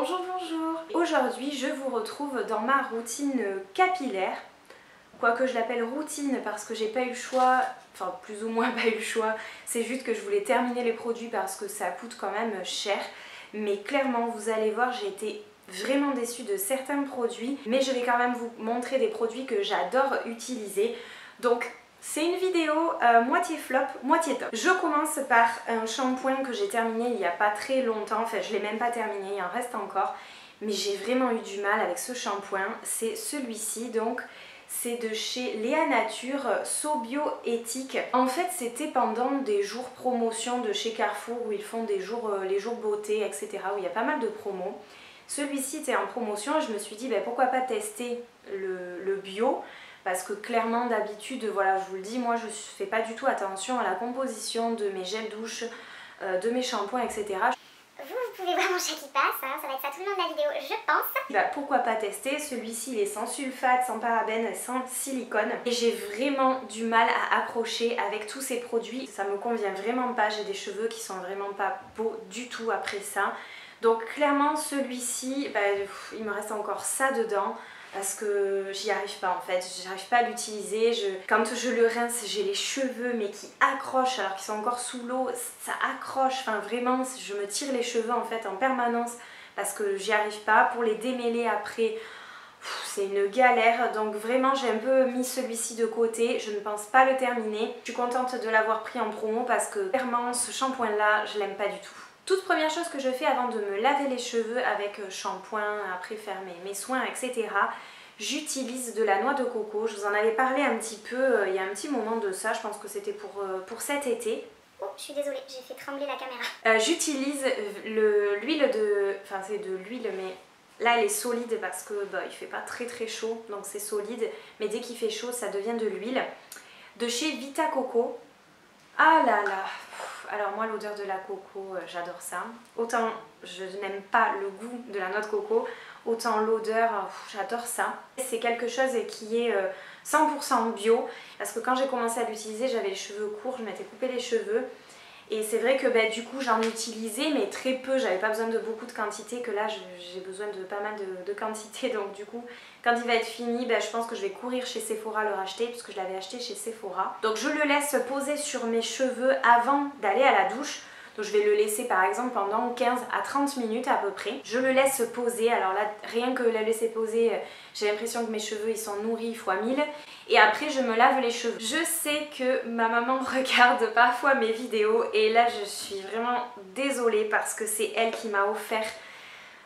Bonjour, bonjour. Aujourd'hui, je vous retrouve dans ma routine capillaire. Quoique je l'appelle routine parce que j'ai pas eu le choix, enfin plus ou moins pas eu le choix. C'est juste que je voulais terminer les produits parce que ça coûte quand même cher. Mais clairement, vous allez voir, j'ai été vraiment déçue de certains produits. Mais je vais quand même vous montrer des produits que j'adore utiliser. Donc, c'est une vidéo moitié flop, moitié top. Je commence par un shampoing que j'ai terminé il n'y a pas très longtemps. Enfin, je ne l'ai même pas terminé, il en reste encore. Mais j'ai vraiment eu du mal avec ce shampoing. C'est celui-ci, donc c'est de chez Léa Nature, So Bio Éthique. En fait, c'était pendant des jours promotion de chez Carrefour où ils font des jours, les jours beauté, etc. où il y a pas mal de promos. Celui-ci était en promotion et je me suis dit pourquoi pas tester le bio. Parce que clairement d'habitude, voilà, je vous le dis, moi je fais pas du tout attention à la composition de mes gels douche, de mes shampoings, etc. Vous pouvez voir mon chat qui passe, hein, ça va être ça tout le long de la vidéo, je pense. Pourquoi pas tester, celui-ci il est sans sulfate, sans parabènes, sans silicone. Et j'ai vraiment du mal à accrocher avec tous ces produits. Ça me convient vraiment pas, j'ai des cheveux qui sont vraiment pas beaux du tout après ça. Donc clairement celui-ci, il me reste encore ça dedans. Parce que j'y arrive pas en fait, j'arrive pas à l'utiliser. Quand je le rince, j'ai les cheveux mais qui accrochent alors qu'ils sont encore sous l'eau, ça accroche, enfin vraiment, je me tire les cheveux en fait en permanence parce que j'y arrive pas. Pour les démêler après, c'est une galère, donc vraiment j'ai un peu mis celui-ci de côté, je ne pense pas le terminer. Je suis contente de l'avoir pris en promo parce que clairement ce shampoing là, je l'aime pas du tout. Toute première chose que je fais avant de me laver les cheveux avec shampoing, après faire mes soins, etc. J'utilise de la noix de coco. Je vous en avais parlé un petit peu il y a un petit moment de ça, je pense que c'était pour cet été. Oh, je suis désolée, j'ai fait trembler la caméra. J'utilise l'huile de... Enfin c'est de l'huile mais là elle est solide parce que il fait pas très chaud donc c'est solide. Mais dès qu'il fait chaud ça devient de l'huile. De chez Vita Coco. Ah là là. Alors moi l'odeur de la coco j'adore ça. Autant je n'aime pas le goût de la noix de coco, autant l'odeur j'adore ça. C'est quelque chose qui est 100% bio parce que quand j'ai commencé à l'utiliser j'avais les cheveux courts, je m'étais coupé les cheveux. Et c'est vrai que du coup j'en utilisais mais très peu, j'avais pas besoin de beaucoup de quantité, que là j'ai besoin de pas mal de quantité. Donc du coup quand il va être fini, je pense que je vais courir chez Sephora le racheter puisque je l'avais acheté chez Sephora. Donc je le laisse poser sur mes cheveux avant d'aller à la douche. Donc je vais le laisser par exemple pendant 15 à 30 minutes à peu près. Je le laisse poser, alors là rien que le laisser poser, j'ai l'impression que mes cheveux ils sont nourris fois 1000. Et après je me lave les cheveux. Je sais que ma maman regarde parfois mes vidéos et là je suis vraiment désolée parce que c'est elle qui m'a offert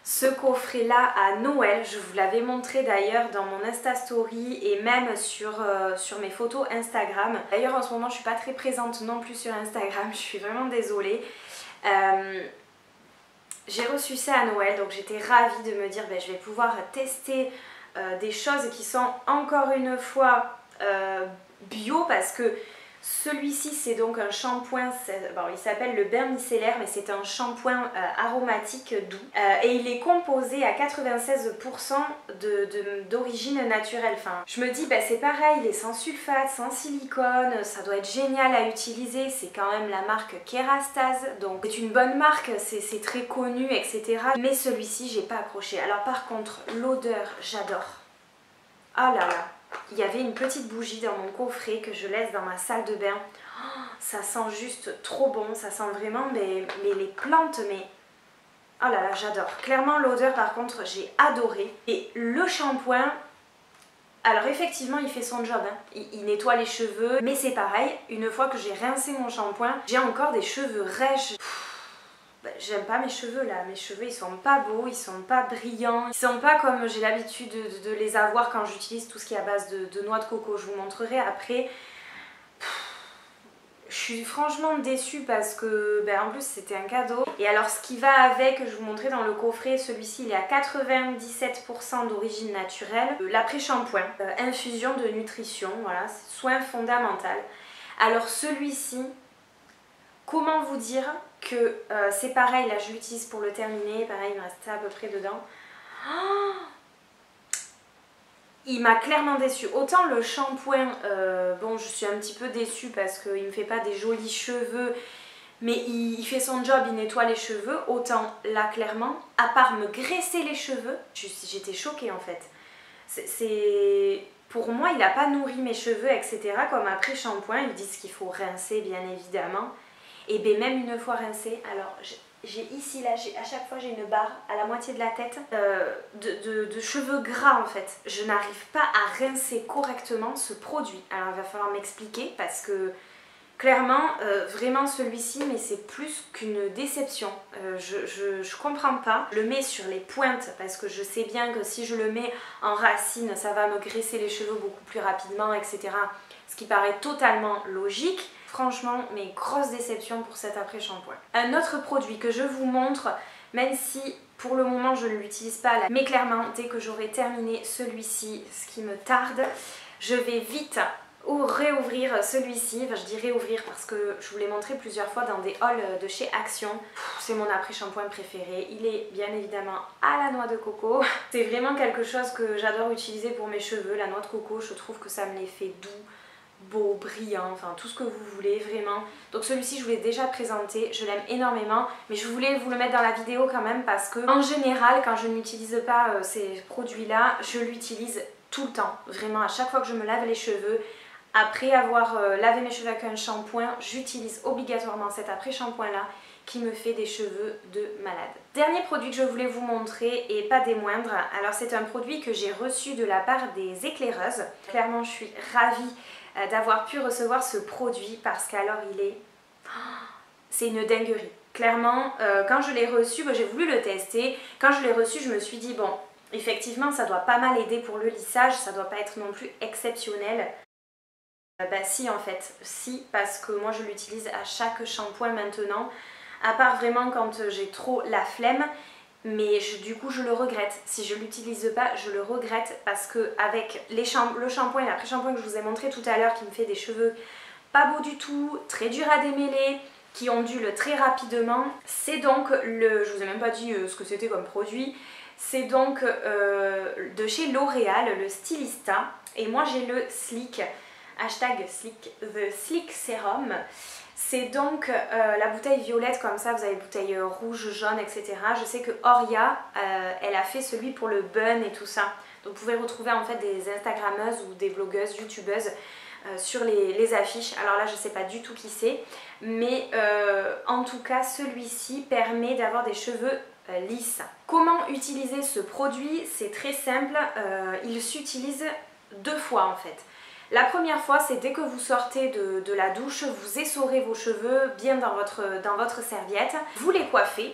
ce coffret là à Noël. Je vous l'avais montré d'ailleurs dans mon Insta Story et même sur mes photos Instagram. D'ailleurs en ce moment je suis pas très présente non plus sur Instagram, je suis vraiment désolée. J'ai reçu ça à Noël donc j'étais ravie de me dire je vais pouvoir tester des choses qui sont encore une fois bio parce que celui-ci c'est donc un shampoing, il s'appelle le bain micellaire mais c'est un shampoing aromatique doux et il est composé à 96% d'origine naturelle. Enfin, je me dis c'est pareil, il est sans sulfate, sans silicone, ça doit être génial à utiliser. C'est quand même la marque Kerastase, donc c'est une bonne marque, c'est très connu, etc. Mais celui-ci j'ai pas accroché. Alors par contre l'odeur j'adore. Ah là là, il y avait une petite bougie dans mon coffret que je laisse dans ma salle de bain. Oh, ça sent juste trop bon, ça sent vraiment les plantes, mais... Oh là là, j'adore. Clairement l'odeur par contre j'ai adoré. Et le shampoing, alors effectivement il fait son job, hein. Il nettoie les cheveux, mais c'est pareil, une fois que j'ai rincé mon shampoing, j'ai encore des cheveux rêches. J'aime pas mes cheveux là, mes cheveux ils sont pas beaux, ils sont pas brillants, ils sont pas comme j'ai l'habitude de les avoir quand j'utilise tout ce qui est à base de noix de coco. Je vous montrerai après. Je suis franchement déçue parce que en plus c'était un cadeau. Et alors ce qui va avec, je vous montrerai dans le coffret, celui-ci il est à 97% d'origine naturelle. L'après-shampoing, infusion de nutrition, voilà, soin fondamental. Alors celui-ci, comment vous dire que c'est pareil, là je l'utilise pour le terminer, pareil il me reste ça à peu près dedans. Oh, il m'a clairement déçue. Autant le shampoing, je suis un petit peu déçue parce qu'il ne me fait pas des jolis cheveux, mais il fait son job, il nettoie les cheveux. Autant là clairement, à part me graisser les cheveux, j'étais choquée en fait. Pour moi, il n'a pas nourri mes cheveux, etc. Comme après shampoing, ils disent qu'il faut rincer bien évidemment. Et bien même une fois rincé, alors j'ai ici là, à chaque fois j'ai une barre à la moitié de la tête de cheveux gras en fait. Je n'arrive pas à rincer correctement ce produit. Alors il va falloir m'expliquer parce que clairement, vraiment celui-ci, mais c'est plus qu'une déception. Je comprends pas. Je le mets sur les pointes parce que je sais bien que si je le mets en racine, ça va me graisser les cheveux beaucoup plus rapidement, etc. Ce qui paraît totalement logique. Franchement, mais grosse déception pour cet après-shampoing. Un autre produit que je vous montre, même si pour le moment je ne l'utilise pas, mais clairement, dès que j'aurai terminé celui-ci, ce qui me tarde, je vais vite réouvrir celui-ci. Enfin, je dis réouvrir parce que je vous l'ai montré plusieurs fois dans des hauls de chez Action. C'est mon après-shampoing préféré. Il est bien évidemment à la noix de coco. C'est vraiment quelque chose que j'adore utiliser pour mes cheveux. La noix de coco, je trouve que ça me les fait doux, beau, brillant, enfin tout ce que vous voulez vraiment. Donc celui-ci je vous l'ai déjà présenté, je l'aime énormément, mais je voulais vous le mettre dans la vidéo quand même parce que en général quand je n'utilise pas ces produits là, je l'utilise tout le temps, vraiment à chaque fois que je me lave les cheveux. Après avoir lavé mes cheveux avec un shampoing, j'utilise obligatoirement cet après-shampoing là qui me fait des cheveux de malade. Dernier produit que je voulais vous montrer et pas des moindres, alors c'est un produit que j'ai reçu de la part des éclaireuses. Clairement je suis ravie d'avoir pu recevoir ce produit parce qu'alors il est... c'est une dinguerie. Clairement, quand je l'ai reçu, j'ai voulu le tester. Quand je l'ai reçu, je me suis dit, bon, effectivement, ça doit pas mal aider pour le lissage, ça doit pas être non plus exceptionnel. Bah si en fait, si, parce que moi je l'utilise à chaque shampoing maintenant, à part vraiment quand j'ai trop la flemme. Mais du coup je le regrette, si je l'utilise pas je le regrette parce que avec le shampoing et l'après-shampoing que je vous ai montré tout à l'heure qui me fait des cheveux pas beaux du tout, très durs à démêler, qui ondulent très rapidement, c'est donc je vous ai même pas dit ce que c'était comme produit, c'est donc de chez L'Oréal, le Stylista, et moi j'ai le Sleek, hashtag Sleek, The Sleek Serum. C'est donc la bouteille violette comme ça, vous avez bouteille rouge, jaune, etc. Je sais que Oria, elle a fait celui pour le bun et tout ça. Donc vous pouvez retrouver en fait des Instagrammeuses ou des blogueuses, youtubeuses sur les affiches. Alors là je ne sais pas du tout qui c'est, mais en tout cas celui-ci permet d'avoir des cheveux lisses. Comment utiliser ce produit? C'est très simple, il s'utilise 2 fois en fait. La première fois, c'est dès que vous sortez de la douche, vous essorez vos cheveux bien dans votre serviette. Vous les coiffez,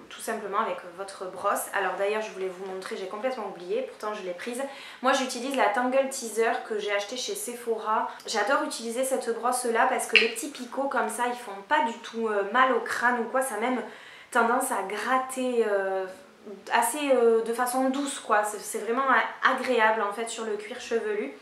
tout simplement avec votre brosse. Alors d'ailleurs, je voulais vous montrer, j'ai complètement oublié, pourtant je l'ai prise. Moi, j'utilise la Tangle Teaser que j'ai achetée chez Sephora. J'adore utiliser cette brosse-là parce que les petits picots comme ça, ils font pas du tout mal au crâne ou quoi. Ça a même tendance à gratter assez de façon douce, quoi. C'est vraiment agréable en fait sur le cuir chevelu.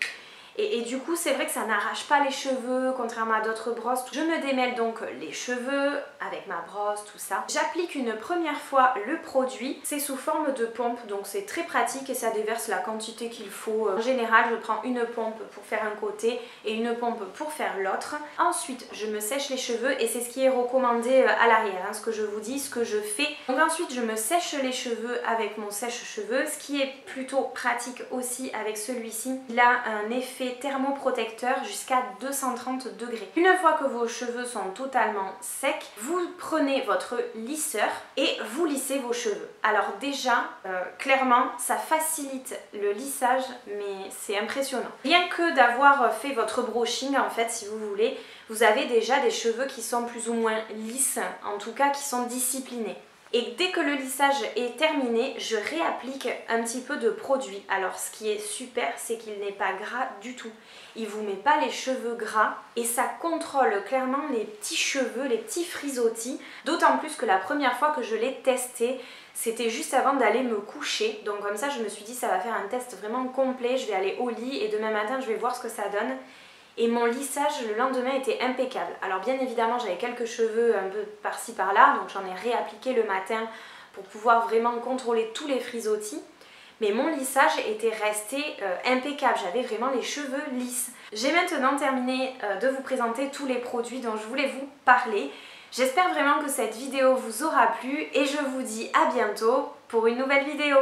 Et du coup c'est vrai que ça n'arrache pas les cheveux contrairement à d'autres brosses. Je me démêle donc les cheveux avec ma brosse, tout ça. J'applique une première fois le produit, c'est sous forme de pompe donc c'est très pratique et ça déverse la quantité qu'il faut. En général je prends une pompe pour faire un côté et une pompe pour faire l'autre. Ensuite je me sèche les cheveux et c'est ce qui est recommandé à l'arrière, hein, ce que je vous dis, ce que je fais. Donc ensuite je me sèche les cheveux avec mon sèche-cheveux, ce qui est plutôt pratique aussi avec celui-ci. Il a un effet thermoprotecteur jusqu'à 230 degrés. Une fois que vos cheveux sont totalement secs, vous prenez votre lisseur et vous lissez vos cheveux. Alors déjà, clairement, ça facilite le lissage, mais c'est impressionnant. Rien que d'avoir fait votre brushing, en fait, si vous voulez, vous avez déjà des cheveux qui sont plus ou moins lisses, en tout cas qui sont disciplinés. Et dès que le lissage est terminé, je réapplique un petit peu de produit. Alors ce qui est super, c'est qu'il n'est pas gras du tout. Il ne vous met pas les cheveux gras et ça contrôle clairement les petits cheveux, les petits frisottis. D'autant plus que la première fois que je l'ai testé, c'était juste avant d'aller me coucher. Donc comme ça je me suis dit ça va faire un test vraiment complet, je vais aller au lit et demain matin je vais voir ce que ça donne. Et mon lissage le lendemain était impeccable. Alors bien évidemment j'avais quelques cheveux un peu par-ci par-là, donc j'en ai réappliqué le matin pour pouvoir vraiment contrôler tous les frisottis. Mais mon lissage était resté impeccable, j'avais vraiment les cheveux lisses. J'ai maintenant terminé de vous présenter tous les produits dont je voulais vous parler. J'espère vraiment que cette vidéo vous aura plu et je vous dis à bientôt pour une nouvelle vidéo.